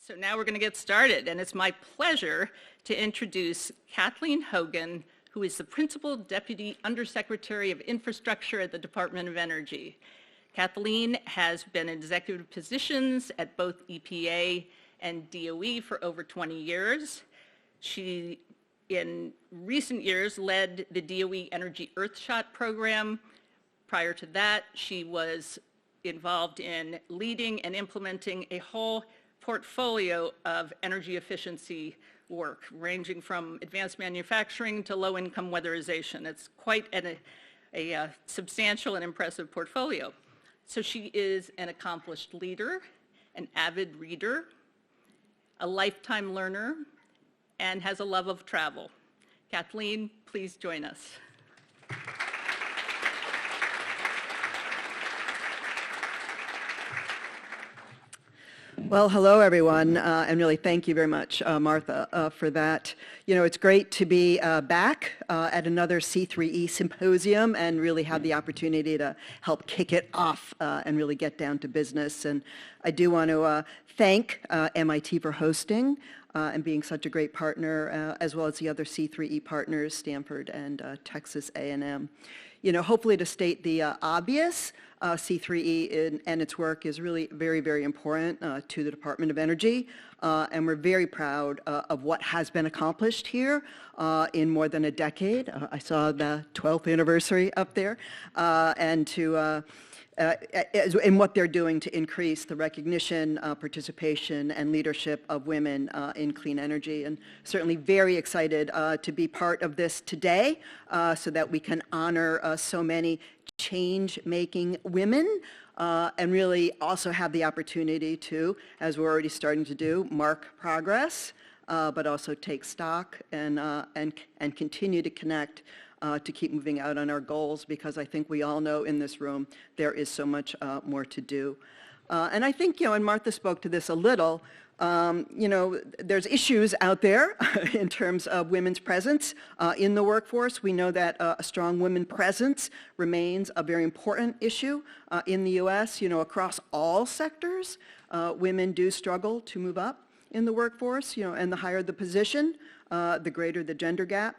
So now we're going to get started, and it's my pleasure to introduce Kathleen Hogan, who is the Principal Deputy Undersecretary of Infrastructure at the Department of Energy. Kathleen has been in executive positions at both EPA and DOE for over 20 years. She, in recent years, led the DOE Energy Earthshot program. Prior to that, she was involved in leading and implementing a whole portfolio of energy efficiency work, ranging from advanced manufacturing to low-income weatherization. It's quite a substantial and impressive portfolio. So she is an accomplished leader, an avid reader, a lifetime learner, and has a love of travel. Kathleen, please join us. Well, hello, everyone, and really thank you very much, Martha, for that. You know, it's great to be back at another C3E Symposium and really have the opportunity to help kick it off and really get down to business. And I do want to thank MIT for hosting and being such a great partner, as well as the other C3E partners, Stanford and Texas A&M. You know, hopefully to state the obvious, C3E and its work is really very, very important to the Department of Energy, and we're very proud of what has been accomplished here in more than a decade. I saw the 12th anniversary up there, and to in what they're doing to increase the recognition, participation, and leadership of women in clean energy. And certainly very excited to be part of this today so that we can honor so many change-making women and really also have the opportunity to, as we're already starting to do, mark progress, but also take stock and continue to connect to keep moving out on our goals, because I think we all know in this room there is so much more to do. And I think, you know, and Martha spoke to this a little, you know, there's issues out there in terms of women's presence in the workforce. We know that a strong women presence remains a very important issue in the U.S. You know, across all sectors, women do struggle to move up in the workforce, you know, and the higher the position, the greater the gender gap.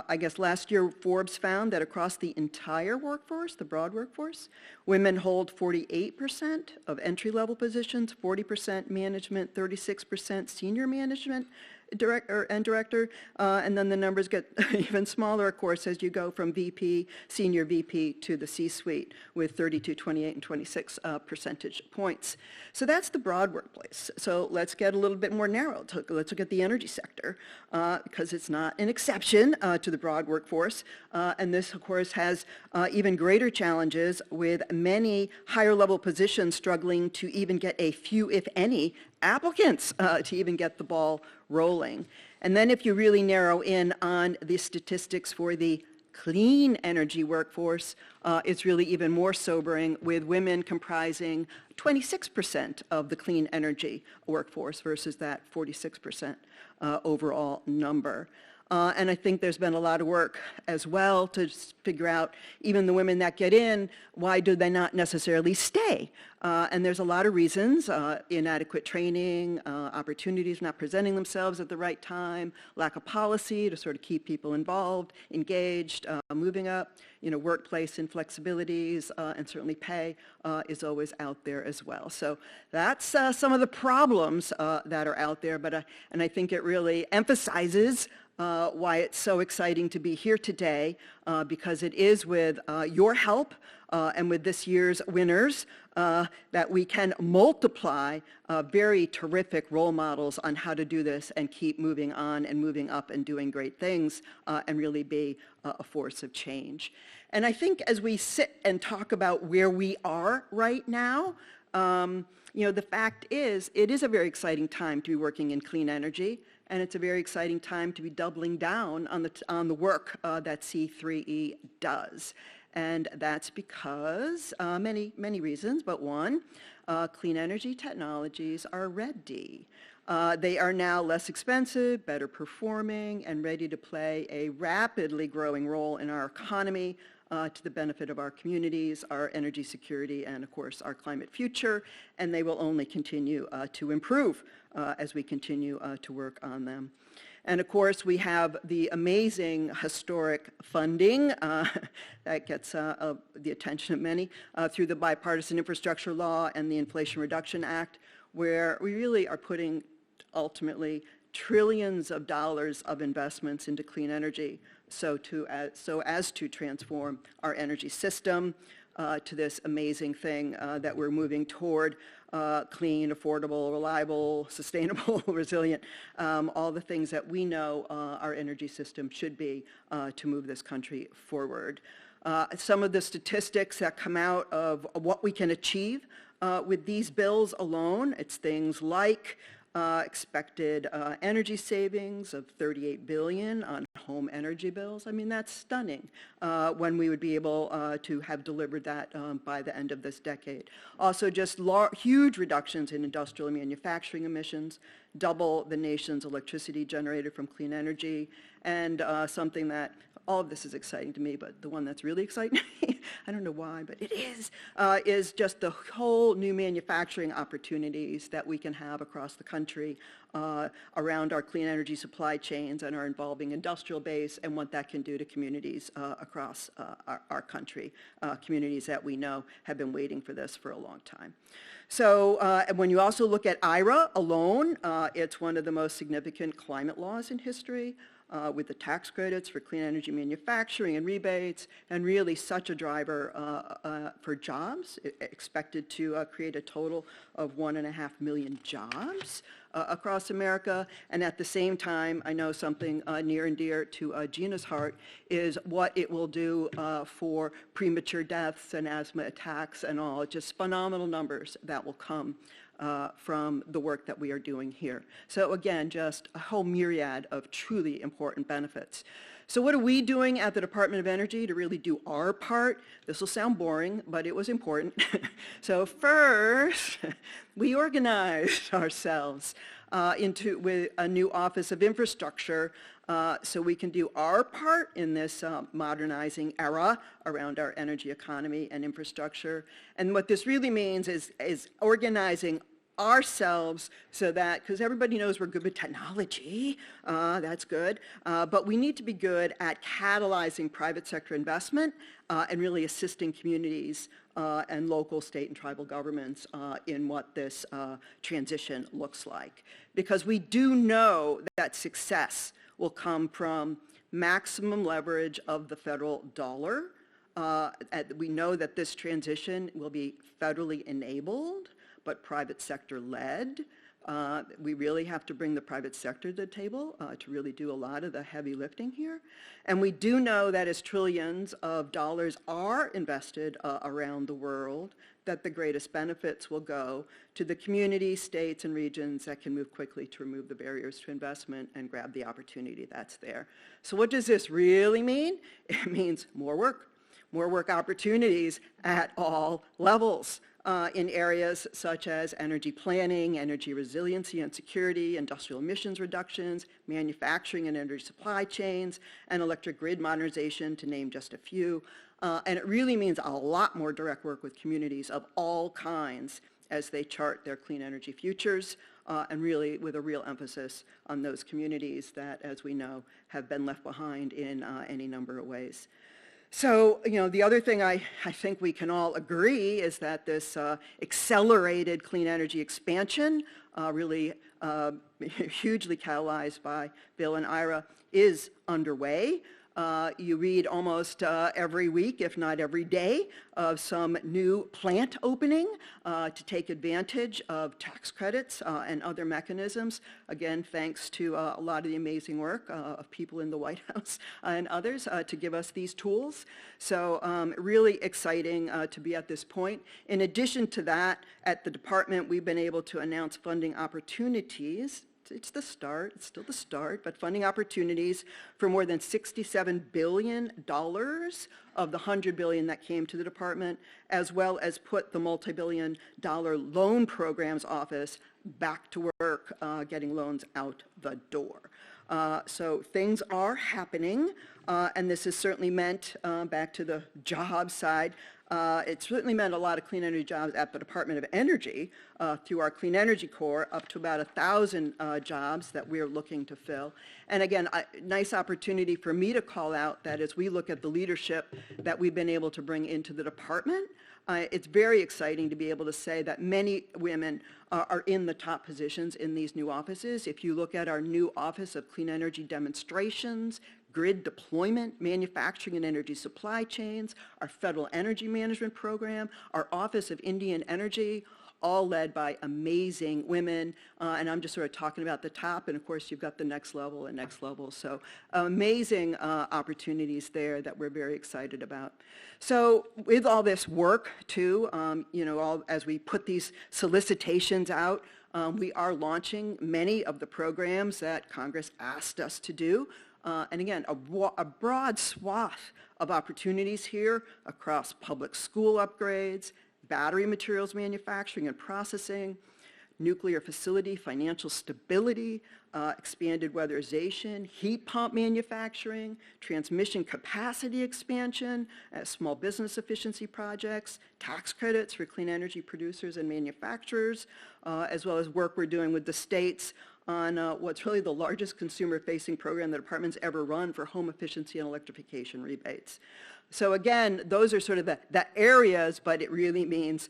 I guess last year Forbes found that across the entire workforce, the broad workforce, women hold 48% of entry-level positions, 40% management, 36% senior management director, and then the numbers get even smaller, of course, as you go from VP, senior VP to the C-suite with 32, 28, and 26 percentage points. So that's the broad workplace. So let's get a little bit more narrow. Let's look at the energy sector, because it's not an exception to the broad workforce. And this, of course, has even greater challenges with many higher level positions struggling to even get a few, if any, applicants to even get the ball rolling. And then if you really narrow in on the statistics for the clean energy workforce, it's really even more sobering, with women comprising 26% of the clean energy workforce versus that 46% overall number. And I think there's been a lot of work as well to figure out, even the women that get in, why do they not necessarily stay? And there's a lot of reasons: inadequate training, opportunities not presenting themselves at the right time, lack of policy to sort of keep people involved, engaged, moving up, you know, workplace inflexibilities, and certainly pay is always out there as well. So that's some of the problems that are out there, but and I think it really emphasizes why it's so exciting to be here today, because it is with your help and with this year's winners that we can multiply very terrific role models on how to do this and keep moving on and moving up and doing great things and really be a force of change. And I think as we sit and talk about where we are right now, you know, the fact is, it is a very exciting time to be working in clean energy, and it's a very exciting time to be doubling down on the work that C3E does. And that's because many reasons, but one, clean energy technologies are ready. They are now less expensive, better performing, and ready to play a rapidly growing role in our economy, to the benefit of our communities, our energy security, and of course our climate future, and they will only continue to improve as we continue to work on them. And of course, we have the amazing historic funding that gets the attention of many through the Bipartisan Infrastructure Law and the Inflation Reduction Act, where we really are putting ultimately trillions of dollars of investments into clean energy so as to transform our energy system to this amazing thing that we're moving toward, clean, affordable, reliable, sustainable, resilient, all the things that we know our energy system should be to move this country forward. Some of the statistics that come out of what we can achieve with these bills alone, it's things like expected energy savings of $38 billion on home energy bills. I mean, that's stunning when we would be able to have delivered that by the end of this decade. Also, just huge reductions in industrial and manufacturing emissions, double the nation's electricity generated from clean energy, and something that all of this is exciting to me, but the one that's really exciting to me, I don't know why, but it is just the whole new manufacturing opportunities that we can have across the country around our clean energy supply chains and our involving industrial base, and what that can do to communities across our country, communities that we know have been waiting for this for a long time. So when you also look at IRA alone, it's one of the most significant climate laws in history. With the tax credits for clean energy manufacturing and rebates, and really such a driver for jobs, expected to create a total of 1.5 million jobs across America. And at the same time, I know something near and dear to Gina's heart is what it will do for premature deaths and asthma attacks and all, just phenomenal numbers that will come from the work that we are doing here. So again, just a whole myriad of truly important benefits. So what are we doing at the Department of Energy to really do our part? This will sound boring, but it was important. So first, we organized ourselves with a new Office of Infrastructure so we can do our part in this modernizing era around our energy economy and infrastructure. And what this really means is organizing ourselves so that, because everybody knows we're good with technology, that's good, but we need to be good at catalyzing private sector investment and really assisting communities and local, state, and tribal governments in what this transition looks like. Because we do know that success will come from maximum leverage of the federal dollar. We know that this transition will be federally enabled, but private sector led. We really have to bring the private sector to the table to really do a lot of the heavy lifting here. And we do know that as trillions of dollars are invested around the world, that the greatest benefits will go to the communities, states, and regions that can move quickly to remove the barriers to investment and grab the opportunity that's there. So what does this really mean? It means more work opportunities at all levels. In areas such as energy planning, energy resiliency and security, industrial emissions reductions, manufacturing and energy supply chains, and electric grid modernization, to name just a few. And it really means a lot more direct work with communities of all kinds as they chart their clean energy futures, and really with a real emphasis on those communities that, as we know, have been left behind in any number of ways. So, the other thing I think we can all agree is that this accelerated clean energy expansion, really hugely catalyzed by Bill and Ira, is underway. You read almost every week, if not every day, of some new plant opening to take advantage of tax credits and other mechanisms. Again, thanks to a lot of the amazing work of people in the White House and others to give us these tools. So really exciting to be at this point. In addition to that, at the department, we've been able to announce funding opportunities it's the start, it's still the start, but funding opportunities for more than $67 billion of the $100 billion that came to the department, as well as put the multi-billion-dollar loan programs office back to work, getting loans out the door. So things are happening, and this has certainly meant, back to the job side, it certainly meant a lot of clean energy jobs at the Department of Energy through our Clean Energy Corps, up to about 1,000 jobs that we're looking to fill. And again, a nice opportunity for me to call out that as we look at the leadership that we've been able to bring into the department, it's very exciting to be able to say that many women are in the top positions in these new offices. If you look at our new Office of Clean Energy Demonstrations, Grid Deployment, Manufacturing and Energy Supply Chains, our Federal Energy Management Program, our Office of Indian Energy, all led by amazing women, and I'm just sort of talking about the top, and of course you've got the next level and next level, so amazing opportunities there that we're very excited about. So with all this work too, as we put these solicitations out, we are launching many of the programs that Congress asked us to do, and again, a broad swath of opportunities here across public school upgrades, battery materials manufacturing and processing, nuclear facility financial stability, expanded weatherization, heat pump manufacturing, transmission capacity expansion, small business efficiency projects, tax credits for clean energy producers and manufacturers, as well as work we're doing with the states on what's really the largest consumer-facing program the department's ever run for home efficiency and electrification rebates. So again, those are sort of the areas, but it really means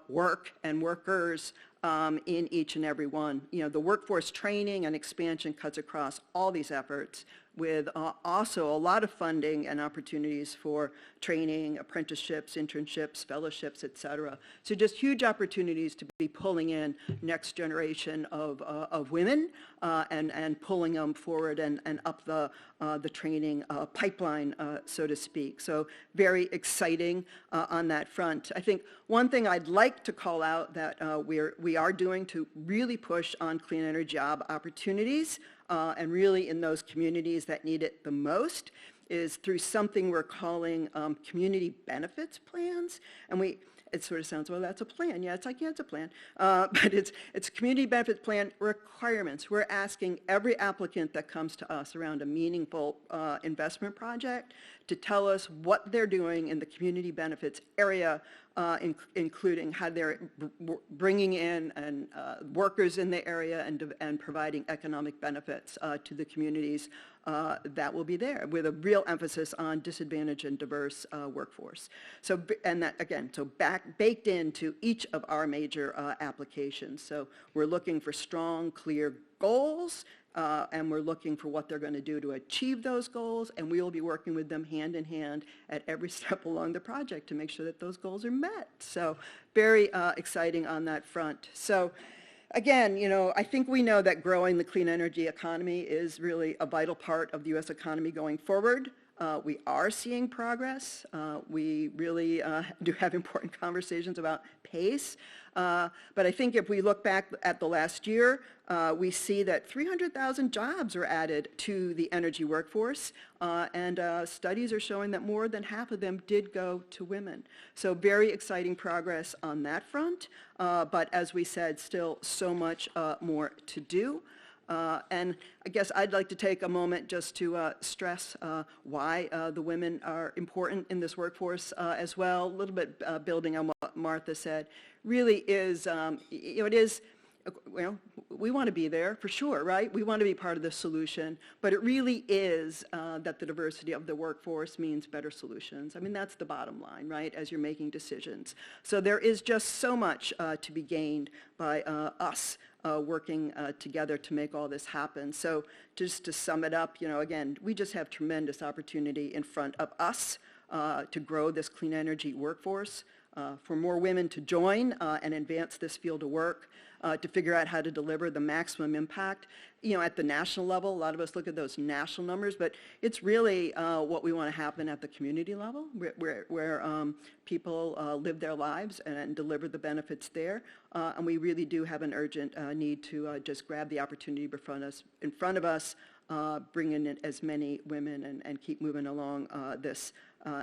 work and workers in each and every one. The workforce training and expansion cuts across all these efforts, with also a lot of funding and opportunities for training, apprenticeships, internships, fellowships, et cetera. So just huge opportunities to be pulling in next generation of women and pulling them forward and up the training pipeline, so to speak. So very exciting on that front. I think one thing I'd like to call out that we are doing to really push on clean energy job opportunities and really in those communities that need it the most is through something we're calling community benefits plans. And it sort of sounds, well, that's a plan. Yeah, it's like, yeah, it's a plan. But it's community benefits plan requirements. We're asking every applicant that comes to us around a meaningful investment project to tell us what they're doing in the community benefits area, including how they're bringing in and workers in the area and providing economic benefits to the communities that will be there, with a real emphasis on disadvantaged and diverse workforce. So, and that again, so baked into each of our major applications. So we're looking for strong, clear goals, and we're looking for what they're going to do to achieve those goals, and we will be working with them hand in hand at every step along the project to make sure that those goals are met. So very exciting on that front. So again, I think we know that growing the clean energy economy is really a vital part of the U.S. economy going forward. We are seeing progress. We really do have important conversations about pace. But I think if we look back at the last year, we see that 300,000 jobs were added to the energy workforce, and studies are showing that more than half of them did go to women. So very exciting progress on that front, but as we said, still so much more to do. And I guess I'd like to take a moment just to stress why the women are important in this workforce as well. A little bit building on what Martha said, really is, it is, we want to be there for sure, right? We want to be part of the solution, but it really is that the diversity of the workforce means better solutions. I mean, that's the bottom line, right, as you're making decisions. So there is just so much to be gained by us working together to make all this happen. So just to sum it up, again, we just have tremendous opportunity in front of us to grow this clean energy workforce. for more women to join and advance this field of work, to figure out how to deliver the maximum impact. At the national level, a lot of us look at those national numbers, but it's really what we want to happen at the community level, where people live their lives and deliver the benefits there. And we really do have an urgent need to just grab the opportunity in front of us, bring in as many women and keep moving along this.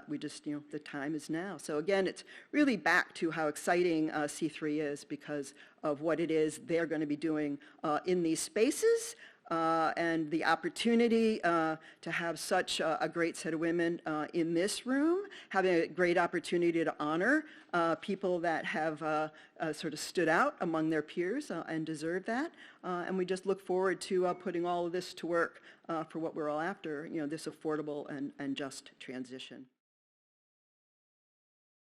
We just, the time is now. So again, it's really back to how exciting C3 is because of what it is they're going to be doing in these spaces, and the opportunity to have such a great set of women in this room, having a great opportunity to honor people that have sort of stood out among their peers and deserve that. And we just look forward to putting all of this to work for what we're all after, this affordable and just transition.